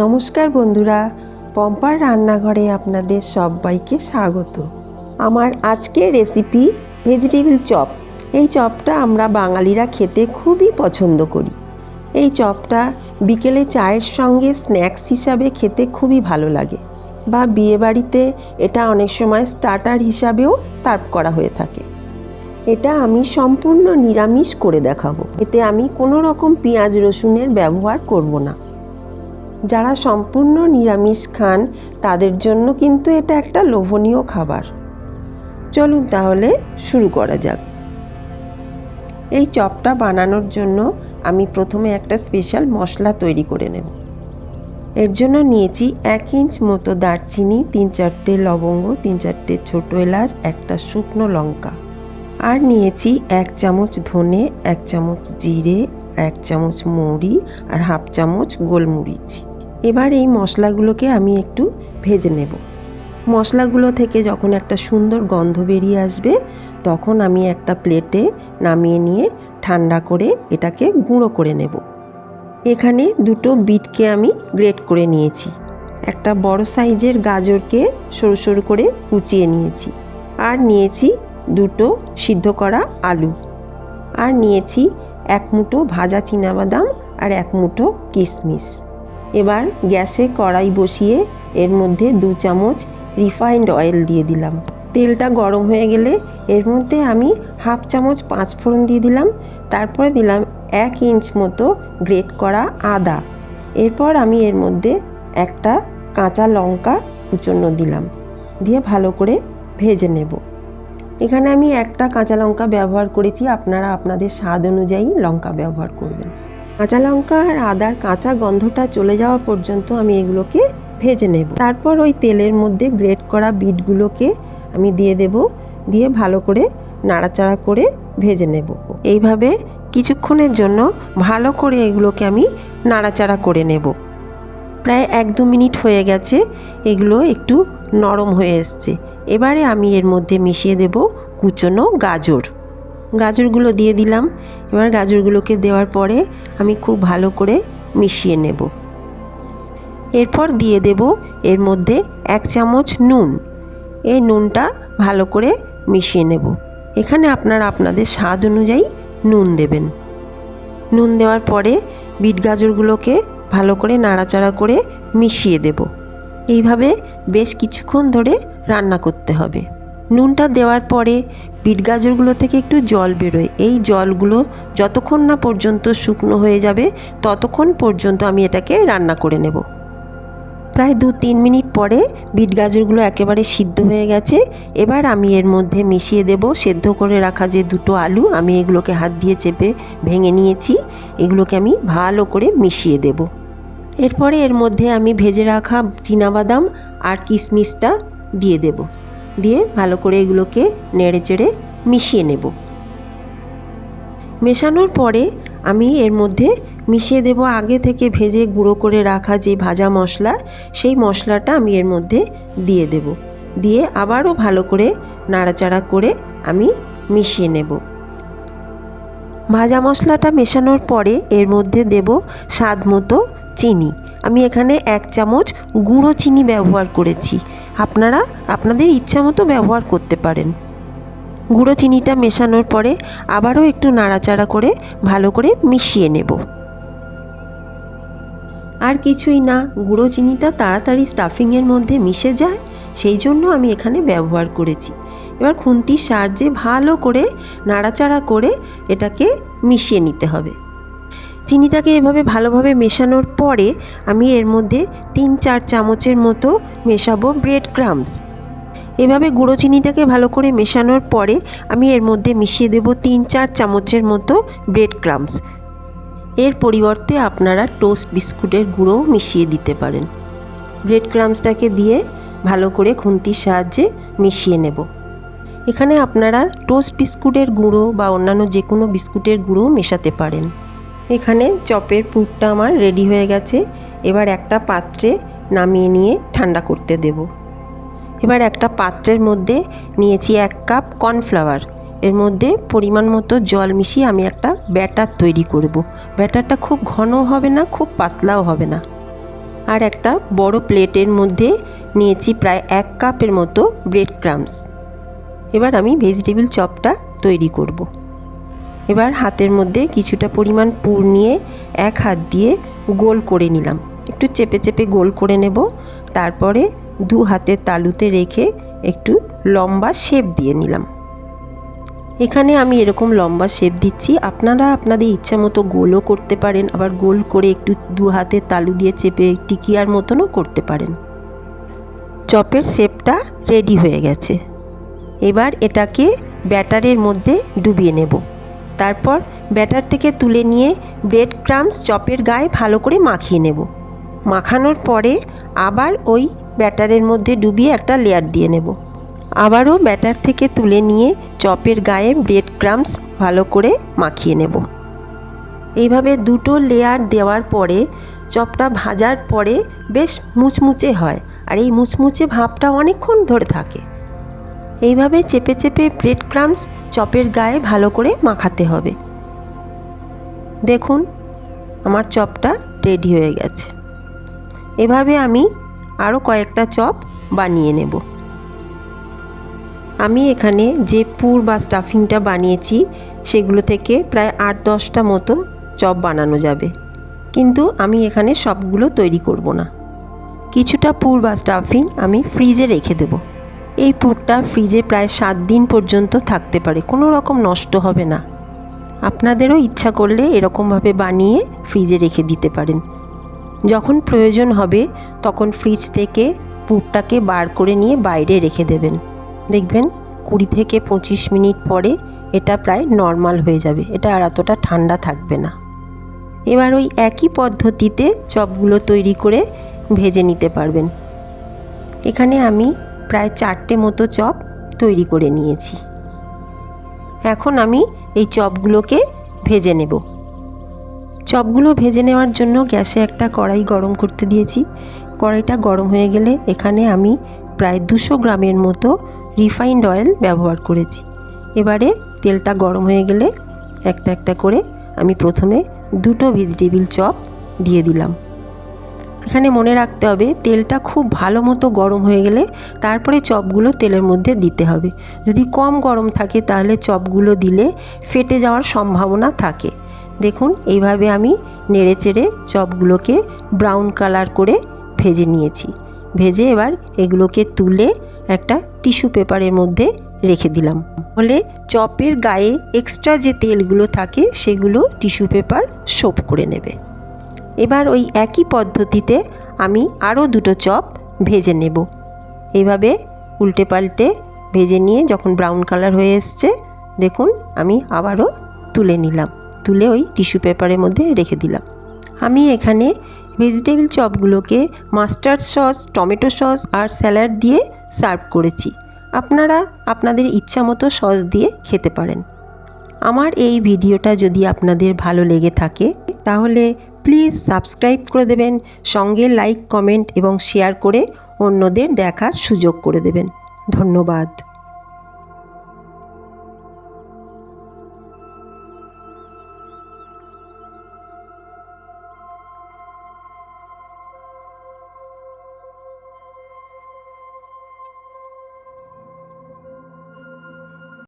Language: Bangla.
নমস্কার বন্ধুরা, পম্পার রান্নাঘরে আপনাদের সবাইকে স্বাগত। আমার আজকের রেসিপি ভেজিটেবিল চপ। এই চপটা আমরা বাঙালিরা খেতে খুবই পছন্দ করি। এই চপটা বিকেলে চায়ের সঙ্গে স্ন্যাক্স হিসাবে খেতে খুবই ভালো লাগে, বা বিয়েবাড়িতে এটা অনেক সময় স্টার্টার হিসাবেও সার্ভ করা হয়ে থাকে। এটা আমি সম্পূর্ণ নিরামিষ করে দেখাবো। এতে আমি কোনো রকম পেঁয়াজ রসুনের ব্যবহার করব না। যারা সম্পূর্ণ নিরামিষ খান তাদের জন্য কিন্তু এটা একটা লোভনীয় খাবার। চলুন তাহলে শুরু করা যাক। এই চপটা বানানোর জন্য আমি প্রথমে একটা স্পেশাল মশলা তৈরি করে নেব। এর জন্য নিয়েছি 1 ইঞ্চ মতো দারচিনি, 3-4টে লবঙ্গ, 3-4টে ছোটো এলাচ, একটা শুকনো লঙ্কা, আর নিয়েছি 1 চামচ ধনে, 1 চামচ জিরে, 1 চামচ মৌরি আর 1/2 চামচ গোলমরিচ। এবার এই মশলাগুলোকে আমি একটু ভেজে নেব। মশলাগুলো থেকে যখন একটা সুন্দর গন্ধ বেরিয়ে আসবে তখন আমি একটা প্লেটে নামিয়ে নিয়ে ঠান্ডা করে এটাকে গুঁড়ো করে নেব। এখানে 2টো বিটকে আমি গ্রেট করে নিয়েছি। একটা বড় সাইজের গাজরকে সরু সরু করে কুচিয়ে নিয়েছি, আর নিয়েছি 2টো সিদ্ধ করা আলু, আর নিয়েছি 1 মুঠো ভাজা চীনাবাদাম আর 1 মুঠো কিশমিশ। এবার গ্যাসে কড়াই বসিয়ে এর মধ্যে 2 চামচ রিফাইন্ড অয়েল দিয়ে দিলাম। তেলটা গরম হয়ে গেলে এর মধ্যে আমি 1/2 চামচ 5 ফোড়ন দিয়ে দিলাম। তারপরে দিলাম 1 ইঞ্চ মতো গ্রেট করা আদা। এরপর আমি এর মধ্যে একটা কাঁচা লঙ্কা কুচনো দিলাম, দিয়ে ভালো করে ভেজে নেব। এখানে আমি একটা কাঁচা লঙ্কা ব্যবহার করেছি, আপনারা আপনাদের স্বাদ অনুযায়ী লঙ্কা ব্যবহার করবেন। কাঁচা লঙ্কা আর আদার কাঁচা গন্ধটা চলে যাওয়া পর্যন্ত আমি এগুলোকে ভেজে নেব। তারপর ওই তেলের মধ্যে গ্রেট করা বিটগুলোকে আমি দিয়ে দেব, দিয়ে ভালো করে নাড়াচাড়া করে ভেজে নেব। এইভাবে কিছুক্ষণের জন্য ভালো করে এগুলোকে আমি নাড়াচাড়া করে নেব। প্রায় 1-2 মিনিট হয়ে গেছে, এগুলো একটু নরম হয়ে এসছে। এবারে আমি এর মধ্যে মিশিয়ে দেব কুচনো গাজরগুলো দিয়ে দিলাম। এবার গাজরগুলোকে দেওয়ার পরে আমি খুব ভালো করে মিশিয়ে নেব। এরপর দিয়ে দেব এর মধ্যে 1 চামচ নুন। এই নুনটা ভালো করে মিশিয়ে নেব। এখানে আপনারা আপনাদের স্বাদ অনুযায়ী নুন দেবেন। নুন দেওয়ার পরে বিট গাজরগুলোকে ভালো করে নাড়াচাড়া করে মিশিয়ে দেব। এইভাবে বেশ কিছুক্ষণ ধরে রান্না করতে হবে। নুনটা দেওয়ার পরে বিট গাজরগুলো থেকে একটু জল বেরোয়। এই জলগুলো যতক্ষণ না পর্যন্ত শুকনো হয়ে যাবে ততক্ষণ পর্যন্ত আমি এটাকে রান্না করে নেব। প্রায় 2-3 মিনিট পরে বিট গাজরগুলো একেবারে সিদ্ধ হয়ে গেছে। এবার আমি এর মধ্যে মিশিয়ে দেব সেদ্ধ করে রাখা যে 2টো আলু। আমি এগুলোকে হাত দিয়ে চেপে ভেঙে নিয়েছি, এগুলোকে আমি ভালো করে মিশিয়ে দেব। এরপরে এর মধ্যে আমি ভেজে রাখা চীনাবাদাম আর কিশমিশটা দিয়ে দেব, দিয়ে ভালো করে এগুলোকে নেড়ে চেড়ে মিশিয়ে নেব। মেশানোর পরে আমি এর মধ্যে মিশিয়ে দেব আগে থেকে ভেজে গুঁড়ো করে রাখা যে ভাজা মশলা, সেই মশলাটা আমি এর মধ্যে দিয়ে দেব, দিয়ে আবারও ভালো করে নাড়াচাড়া করে আমি মিশিয়ে নেব। ভাজা মশলাটা মেশানোর পরে এর মধ্যে দেব স্বাদ মতো চিনি। আমি এখানে 1 চামচ গুঁড়ো চিনি ব্যবহার করেছি, আপনারা আপনাদের ইচ্ছা মতো ব্যবহার করতে পারেন। গুঁড়ো চিনিটা মেশানোর পরে আবারও একটু নাড়াচাড়া করে ভালো করে মিশিয়ে নেব। আর কিছুই না, গুঁড়ো চিনিটা তাড়াতাড়ি স্টাফিংয়ের মধ্যে মিশে যায়, সেই জন্য আমি এখানে ব্যবহার করেছি। এবার খুন্তির সাহায্যে ভালো করে নাড়াচাড়া করে এটাকে মিশিয়ে নিতে হবে। চিনিটাকে এভাবে ভালোভাবে মেশানোর পরে আমি এর মধ্যে 3-4 চামচের মতো মেশাবো ব্রেড ক্রাম্বস। এভাবে গুঁড়ো চিনিটাকে ভালো করে মেশানোর পরে আমি এর মধ্যে মিশিয়ে দেব 3-4 চামচের মতো ব্রেড ক্রাম্বস। এর পরিবর্তে আপনারা টোস্ট বিস্কুটের গুঁড়োও মিশিয়ে দিতে পারেন। ব্রেড ক্রাম্বসটাকে দিয়ে ভালো করে খুন্তির সাহায্যে মিশিয়ে নেব। এখানে আপনারা টোস্ট বিস্কুটের গুঁড়ো বা অন্যান্য যে কোনো বিস্কুটের গুঁড়ো মেশাতে পারেন। এখানে চপের পুরটা আমার রেডি হয়ে গেছে। এবার একটা পাত্রে নামিয়ে নিয়ে ঠান্ডা করতে দেব। এবার একটা পাত্রের মধ্যে নিয়েছি 1 কাপ কর্নফ্লাওয়ার। এর মধ্যে পরিমাণ মতো জল মিশিয়ে আমি একটা ব্যাটার তৈরি করব। ব্যাটারটা খুব ঘন হবে না, খুব পাতলাও হবে না। আর একটা বড় প্লেটের মধ্যে নিয়েছি প্রায় 1 কাপের মতো ব্রেড ক্রাম্বস। এবার আমি ভেজিটেবিল চপটা তৈরি করব। এবার হাতের মধ্যে কিছুটা পরিমাণ পুর নিয়ে এক হাত দিয়ে গোল করে নিলাম, একটু চেপে চেপে গোল করে নেব। তারপরে 2 হাতের তালুতে রেখে একটু লম্বা শেপ দিয়ে নিলাম। এখানে আমি এরকম লম্বা শেপ দিচ্ছি, আপনারা আপনাদের ইচ্ছা মতো গোলও করতে পারেন, আবার গোল করে একটু 2 হাতের তালু দিয়ে চেপে টিকিয়ার মতনও করতে পারেন। চপের শেপটা রেডি হয়ে গেছে। এবার এটাকে ব্যাটারের মধ্যে ডুবিয়ে নেব। তারপর ব্যাটার থেকে তুলে নিয়ে ব্রেড ক্রাম্বস চপের গায়ে ভালো করে মাখিয়ে নেব। মাখানোর পরে আবার ওই ব্যাটারের মধ্যে ডুবিয়ে একটা লেয়ার দিয়ে নেব। আবারও ব্যাটার থেকে তুলে নিয়ে চপের গায়ে ব্রেড ক্রাম্বস ভালো করে মাখিয়ে নেব। এইভাবে 2টো লেয়ার দেওয়ার পরে চপটা ভাজার পরে বেশ মুচমুচে হয়, আর এই মুচমুচে ভাবটা অনেকক্ষণ ধরে থাকে। এইভাবে চেপে চেপে ব্রেড ক্রাম্বস চপের গায়ে ভালো করে মাখাতে হবে। দেখুন আমার চপটা রেডি হয়ে গেছে। এভাবে আমি আরও কয়েকটা চপ বানিয়ে নেব। আমি এখানে যে পুর বা স্টাফিংটা বানিয়েছি সেগুলো থেকে প্রায় 8-10টা মতো চপ বানানো যাবে, কিন্তু আমি এখানে সবগুলো তৈরি করব না। কিছুটা পুর বা স্টাফিং আমি ফ্রিজে রেখে দেব। এই পুরটা ফ্রিজে প্রায় 7 দিন পর্যন্ত থাকতে পারে, কোনো রকম নষ্ট হবে না। আপনাদেরও ইচ্ছা করলে এরকমভাবে বানিয়ে ফ্রিজে রেখে দিতে পারেন। যখন প্রয়োজন হবে তখন ফ্রিজ থেকে পুরটাকে বার করে নিয়ে বাইরে রেখে দেবেন। দেখবেন 20 থেকে 25 মিনিট পরে এটা প্রায় নর্মাল হয়ে যাবে, এটা আর এতটা ঠান্ডা থাকবে না। এবার ওই একই পদ্ধতিতে চপগুলো তৈরি করে ভেজে নিতে পারবেন। এখানে আমি প্রায় 4টে মতো চপ তৈরি করে নিয়েছি। এখন আমি এই চপগুলোকে ভেজে নেব। চপগুলো ভেজে নেওয়ার জন্য গ্যাসে একটা কড়াই গরম করতে দিয়েছি। কড়াইটা গরম হয়ে গেলে এখানে আমি প্রায় 200 গ্রামের মতো রিফাইন্ড অয়েল ব্যবহার করেছি। এবারে তেলটা গরম হয়ে গেলে একটা একটা করে আমি প্রথমে 2টো ভেজিটেবিল চপ দিয়ে দিলাম। এখানে মনে রাখতে হবে তেলটা খুব ভালো মতো গরম হয়ে গেলে তারপরে চপগুলো তেলের মধ্যে দিতে হবে। যদি কম গরম থাকে তাহলে চপগুলো দিলে ফেটে যাওয়ার সম্ভাবনা থাকে। দেখুন এইভাবে আমি নেড়েচেড়ে চপগুলোকে ব্রাউন কালার করে ভেজে নিয়েছি। ভেজে এবার এগুলোকে তুলে একটা টিস্যু পেপারের মধ্যে রেখে দিলাম। হলে চপের গায়ে এক্সট্রা যে তেলগুলো থাকে সেগুলো টিস্যু পেপার সোপ করে নেবে। এবার ওই একই পদ্ধতিতে আমি আরও 2টো চপ ভেজে নেব। এইভাবে উল্টে পাল্টে ভেজে নিয়ে যখন ব্রাউন কালার হয়ে এসছে দেখুন আমি আবারও তুলে নিলাম, তুলে ওই টিস্যু পেপারের মধ্যে রেখে দিলাম। আমি এখানে ভেজিটেবিল চপগুলোকে মাস্টার্ড সস, টমেটো সস আর স্যালাড দিয়ে সার্ভ করেছি। আপনারা আপনাদের ইচ্ছা মতো সস দিয়ে খেতে পারেন। আমার এই ভিডিওটা যদি আপনাদের ভালো লেগে থাকে তাহলে প্লিজ সাবস্ক্রাইব করে দেবেন, সঙ্গে লাইক, কমেন্ট এবং শেয়ার করে অন্যদের দেখার সুযোগ করে দেবেন। ধন্যবাদ।